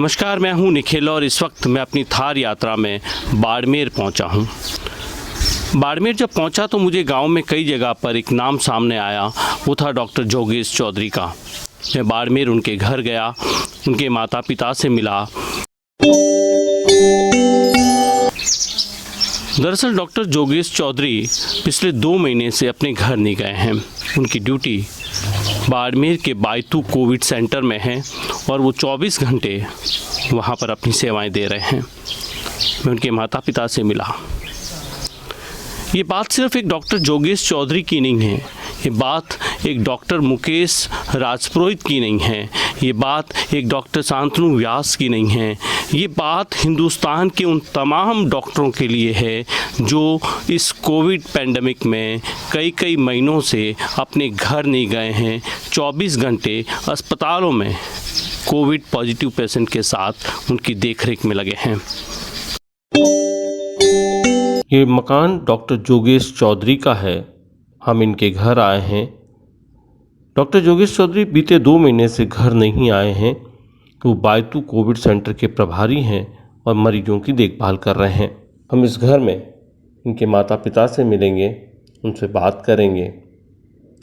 नमस्कार, मैं हूं निखिल और इस वक्त मैं अपनी थार यात्रा में बाड़मेर पहुंचा हूं। बाड़मेर जब पहुंचा तो मुझे गांव में कई जगह पर एक नाम सामने आया, वो था डॉक्टर जोगेश चौधरी का। मैं बाड़मेर उनके घर गया, उनके माता पिता से मिला। दरअसल डॉक्टर जोगेश चौधरी पिछले 2 महीने से अपने घर नहीं गए हैं। उनकी ड्यूटी बाड़मेर के बायतू कोविड सेंटर में है और वो 24 घंटे वहाँ पर अपनी सेवाएं दे रहे हैं। मैं उनके माता पिता से मिला। ये बात सिर्फ एक डॉक्टर जोगेश चौधरी की नहीं है, ये बात एक डॉक्टर मुकेश राजपुरोहित की नहीं है, ये बात एक डॉक्टर शांतनु व्यास की नहीं है, ये बात हिंदुस्तान के उन तमाम डॉक्टरों के लिए है जो इस कोविड पैंडमिक में कई महीनों से अपने घर नहीं गए हैं, 24 घंटे अस्पतालों में कोविड पॉजिटिव पेशेंट के साथ उनकी देखरेख में लगे हैं। ये मकान डॉक्टर जोगेश चौधरी का है। हम इनके घर आए हैं। डॉक्टर जोगेश चौधरी बीते 2 महीने से घर नहीं आए हैं। वो बायतू कोविड सेंटर के प्रभारी हैं और मरीजों की देखभाल कर रहे हैं। हम इस घर में इनके माता पिता से मिलेंगे, उनसे बात करेंगे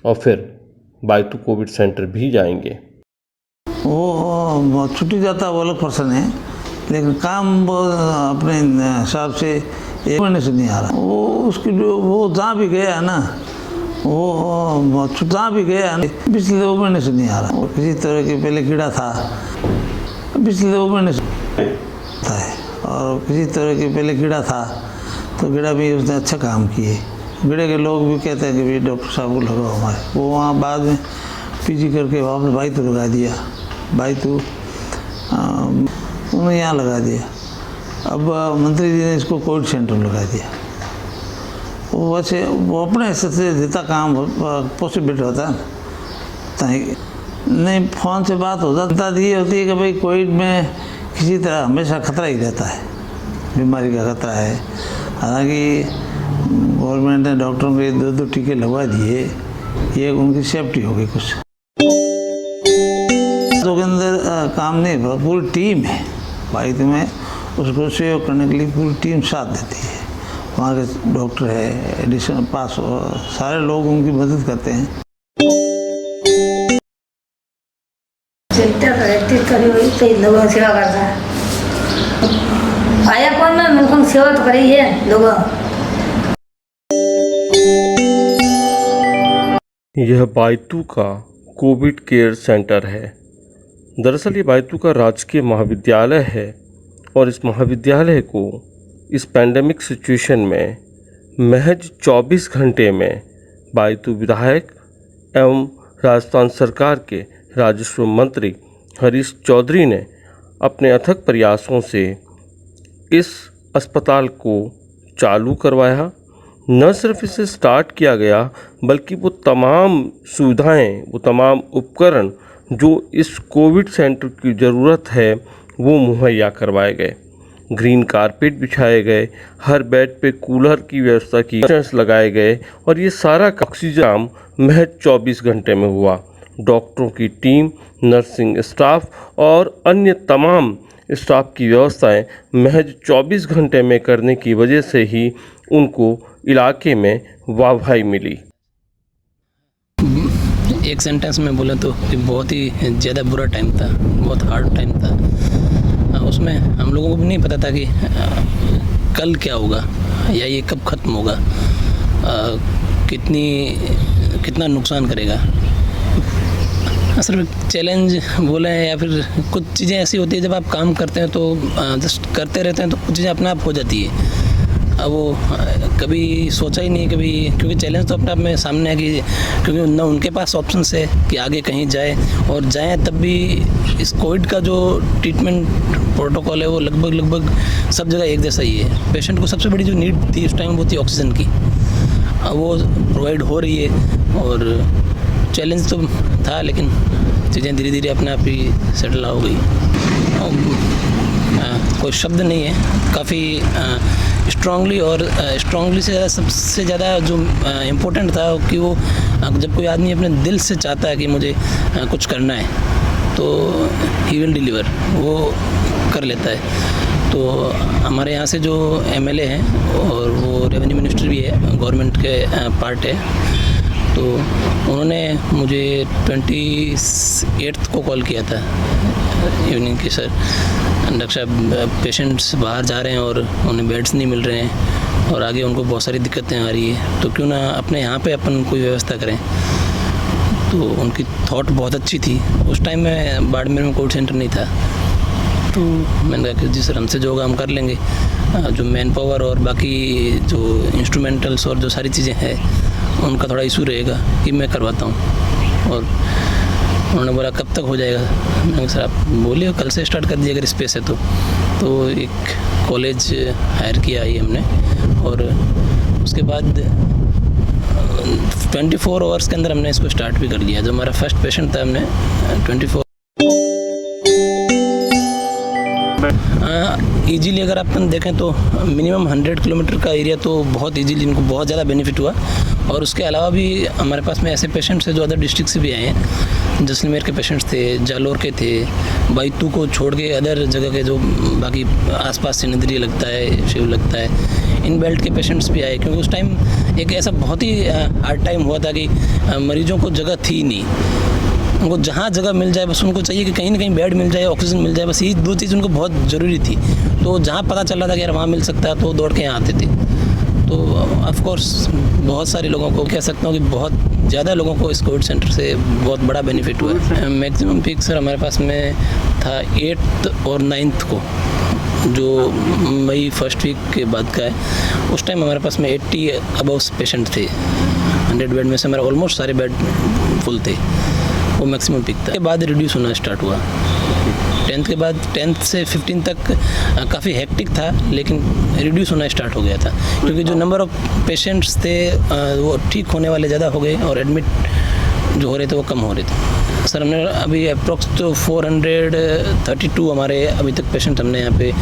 और फिर बायतू कोविड सेंटर भी जाएंगे। वो छुट्टी जाता वो अलग पर्सन है, लेकिन काम वो अपने हिसाब से 1 महीने से नहीं आ रहा। वो उसकी वो जहाँ भी गया ना, वो जहाँ भी गया पिछले 2 महीने से नहीं आ रहा। वो किसी तरह के पहले कीड़ा था, पिछले 2 महीने से था, और किसी तरह के पहले कीड़ा था तो कीड़ा भी उसने अच्छा काम किए। कीड़े के लोग भी कहते हैं कि भाई डॉक्टर साहब को लगाओ हमारे। वो वहाँ बाद में पीजी करके वापस बायतू लगा दिया, बायतू उन्होंने यहाँ लगा दिया। अब मंत्री जी ने इसको कोविड सेंटर में लगा दिया। वो वैसे वो अपने हिस्से से जितना काम पॉसिबिलिटी होता है नहीं, फ़ोन से बात हो जाता ये होती है कि भाई कोविड में किसी तरह हमेशा खतरा ही रहता है, बीमारी का खतरा है। हालांकि गवर्नमेंट ने डॉक्टरों के 2 टीके लगवा दिए, ये उनकी सेफ्टी हो गई। कुछ तो के अंदर काम नहीं, पूरी टीम है बायतू में, उसको सहयोग करने के लिए पूरी टीम साथ देती है। वहाँ के डॉक्टर है, एडिशनल पास सारे लोग उनकी मदद करते हैं। सेवा करता है, आया कौन में मुल्क सेवा तो करी है लोग। यह बायतू का कोविड केयर सेंटर है। दरअसल ये बायतू का राजकीय महाविद्यालय है और इस महाविद्यालय को इस पैंडेमिक सिचुएशन में महज 24 घंटे में बायतू विधायक एवं राजस्थान सरकार के राजस्व मंत्री हरीश चौधरी ने अपने अथक प्रयासों से इस अस्पताल को चालू करवाया। न सिर्फ इसे स्टार्ट किया गया बल्कि वो तमाम सुविधाएं, वो तमाम उपकरण जो इस कोविड सेंटर की ज़रूरत है वो मुहैया करवाए गए। ग्रीन कारपेट बिछाए गए, हर बेड पे कूलर की व्यवस्था की, लगाए गए और ये सारा ऑक्सीजन महज 24 घंटे में हुआ। डॉक्टरों की टीम, नर्सिंग स्टाफ और अन्य तमाम स्टाफ की व्यवस्थाएं महज 24 घंटे में करने की वजह से ही उनको इलाके में वाहवाही मिली। एक सेंटेंस में बोले तो बहुत ही ज़्यादा बुरा टाइम था, बहुत हार्ड टाइम था। उसमें हम लोगों को भी नहीं पता था कि कल क्या होगा या ये कब ख़त्म होगा, कितना नुकसान करेगा। सिर्फ चैलेंज बोले या फिर कुछ चीज़ें ऐसी होती है जब आप काम करते हैं तो जस्ट करते रहते हैं तो कुछ चीज़ें अपने आप हो जाती है। अब वो कभी सोचा ही नहीं कभी, क्योंकि चैलेंज तो अपने आप में सामने है कि क्योंकि ना उनके पास ऑप्शन है कि आगे कहीं जाए और जाएं, तब भी इस कोविड का जो ट्रीटमेंट प्रोटोकॉल है वो लगभग सब जगह एक जैसा ही है। पेशेंट को सबसे बड़ी जो नीड थी उस टाइम वो थी ऑक्सीजन की, अब वो प्रोवाइड हो रही है और चैलेंज तो था लेकिन चीज़ें धीरे धीरे अपने आप ही सेटल हो गई। कोई शब्द नहीं है, काफ़ी स्ट्रांगली से ज़्यादा सबसे ज़्यादा जो इम्पोर्टेंट था कि वो जब कोई आदमी अपने दिल से चाहता है कि मुझे कुछ करना है तो ही विल डिलीवर, वो कर लेता है। तो हमारे यहाँ से जो एमएलए हैं और वो रेवेन्यू मिनिस्टर भी है, गवर्नमेंट के पार्ट है, तो उन्होंने मुझे 28 को कॉल किया था इवनिंग की, सर डॉक्टर साहब पेशेंट्स बाहर जा रहे हैं और उन्हें बेड्स नहीं मिल रहे हैं और आगे उनको बहुत सारी दिक्कतें आ रही है, तो क्यों ना अपने यहाँ पे अपन कोई व्यवस्था करें। तो उनकी थॉट बहुत अच्छी थी। उस टाइम में बाड़मेर में कोविड सेंटर नहीं था, तो मैंने कहा कि जी सर हमसे जो होगा हम कर लेंगे, जो मैन पावर और बाकी जो इंस्ट्रूमेंटल्स और जो सारी चीज़ें हैं उनका थोड़ा इशू रहेगा कि मैं करवाता हूँ। और उन्होंने बोला कब तक हो जाएगा, मैंने कहा सर आप बोलिए कल से स्टार्ट कर दीजिए अगर स्पेस है तो एक कॉलेज हायर किया ही हमने और उसके बाद 24 आवर्स के अंदर हमने इसको स्टार्ट भी कर लिया। जो हमारा फर्स्ट पेशेंट था हमने 24 ईजीली अगर अपन देखें तो मिनिमम 100 किलोमीटर का एरिया तो बहुत ईजीली इनको बहुत ज़्यादा बेनिफिट हुआ। और उसके अलावा भी हमारे पास में ऐसे पेशेंट्स हैं जो अदर डिस्ट्रिक्ट से भी आए हैं। जैसलमेर के पेशेंट्स थे, जालोर के थे, बैतू को छोड़ के अदर जगह के जो बाकी आसपास से नदरी लगता है, शिव लगता है, इन बेल्ट के पेशेंट्स भी आए, क्योंकि उस टाइम एक ऐसा बहुत ही हार्ड टाइम हुआ था कि मरीजों को जगह थी नहीं। उनको जहाँ जगह मिल जाए बस उनको चाहिए कि कहीं ना कहीं बेड मिल जाए, ऑक्सीजन मिल जाए, बस ये दो चीज़ उनको बहुत ज़रूरी थी। तो जहाँ पता चल रहा था कि यार वहाँ मिल सकता है तो दौड़ के यहाँ आते थे। तो ऑफ कोर्स बहुत सारे लोगों को कह सकता हूँ कि बहुत ज़्यादा लोगों को इस कोविड सेंटर से बहुत बड़ा बेनिफिट हुआ है। मैक्सिमम पीक सर हमारे पास में था 8 और 9 को, जो मई फर्स्ट वीक के बाद का है। उस टाइम हमारे पास में 80 अबव पेशेंट थे। 100 बेड में से हमारे ऑलमोस्ट सारे बेड फुल थे, वो मैक्सिमम पीक था। के बाद रिड्यूस होना स्टार्ट हुआ 10th के बाद। 10th से 15 तक काफ़ी हेक्टिक था, लेकिन रिड्यूस होना स्टार्ट हो गया था, क्योंकि जो नंबर ऑफ पेशेंट्स थे वो ठीक होने वाले ज़्यादा हो गए और एडमिट जो हो रहे थे वो कम हो रहे थे। सर हमने अभी अप्रॉक्स तो 432 हमारे अभी तक पेशेंट हमने यहाँ पे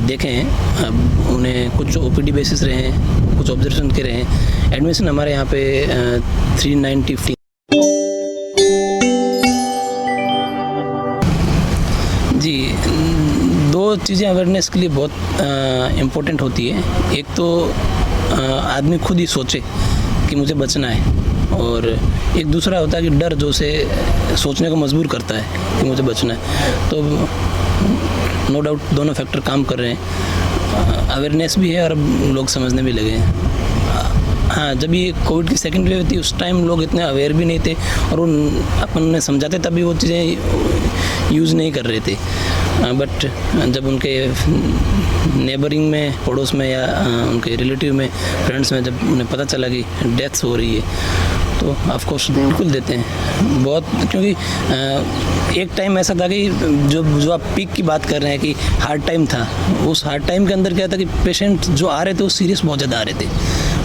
देखे हैं। अब उन्हें कुछ ओपीडी बेसिस रहे हैं, कुछ ऑब्जर्वेशन के रहे हैं। एडमिशन हमारे यहाँ पे 390 जी। दो चीज़ें अवेयरनेस के लिए बहुत इम्पोर्टेंट होती है। एक तो आदमी खुद ही सोचे कि मुझे बचना है, और एक दूसरा होता है कि डर जो उसे सोचने को मजबूर करता है कि मुझे बचना है। तो नो डाउट दोनों फैक्टर काम कर रहे हैं। अवेयरनेस भी है और अब लोग समझने भी लगे हैं। हाँ, जब ये कोविड की सेकेंड वेव थी उस टाइम लोग इतने अवेयर भी नहीं थे, और अपन उन्हें समझाते तभी वो चीज़ें यूज़ नहीं कर रहे थे। बट जब उनके नेबरिंग में, पड़ोस में या उनके रिलेटिव में, फ्रेंड्स में जब उन्हें पता चला कि डेथ्स हो रही है तो ऑफकोर्स बिल्कुल देते हैं बहुत। क्योंकि एक टाइम ऐसा था कि जो आप पीक की बात कर रहे हैं कि हार्ड टाइम था, उस हार्ड टाइम के अंदर क्या था कि पेशेंट जो आ रहे थे वो सीरियस बहुत ज़्यादा आ रहे थे।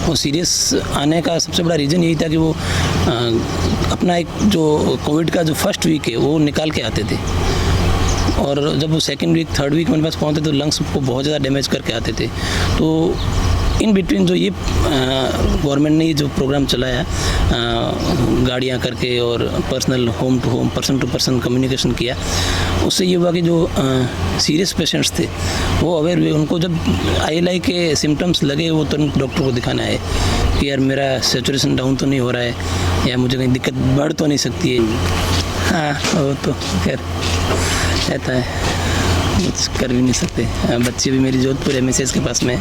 वो सीरियस आने का सबसे बड़ा रीज़न यही था कि वो अपना एक जो कोविड का जो फर्स्ट वीक है वो निकाल के आते थे, और जब वो सेकेंड वीक, थर्ड वीक मेरे पास पहुँचते तो लंग्स को बहुत ज़्यादा डैमेज करके आते थे। तो इन बिटवीन जो ये गवर्नमेंट ने जो प्रोग्राम चलाया, गाड़ियाँ करके और personal home to home, person to person communication किया, उससे ये हुआ कि जो सीरियस पेशेंट्स थे वो अवेयर हुए। उनको जब ILI के सिम्टम्स लगे वो तुरंत डॉक्टर को दिखाने आए कि यार मेरा सैचुरेशन डाउन तो नहीं हो रहा है, या मुझे कहीं दिक्कत बढ़ तो नहीं सकती है। हाँ, वो तो खैर रहता है, कुछ कर भी नहीं सकते। बच्चे भी मेरी जोधपुर MSS के पास में है,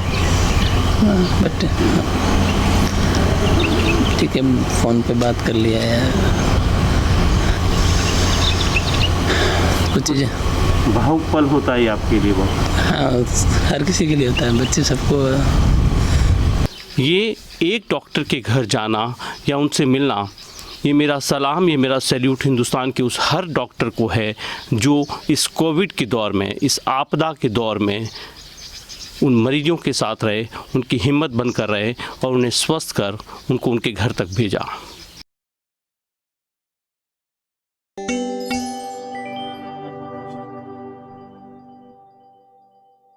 बट ठीक है, फ़ोन पे बात कर लिया है। कुछ चीज़ें भावुक पल होता है आपके लिए वो? हाँ, हर किसी के लिए होता है, बच्चे सबको। ये एक डॉक्टर के घर जाना या उनसे मिलना, ये मेरा सलाम, ये मेरा सैल्यूट हिंदुस्तान के उस हर डॉक्टर को है जो इस कोविड के दौर में, इस आपदा के दौर में उन मरीजों के साथ रहे, उनकी हिम्मत बनकर रहे और उन्हें स्वस्थ कर उनको उनके घर तक भेजा।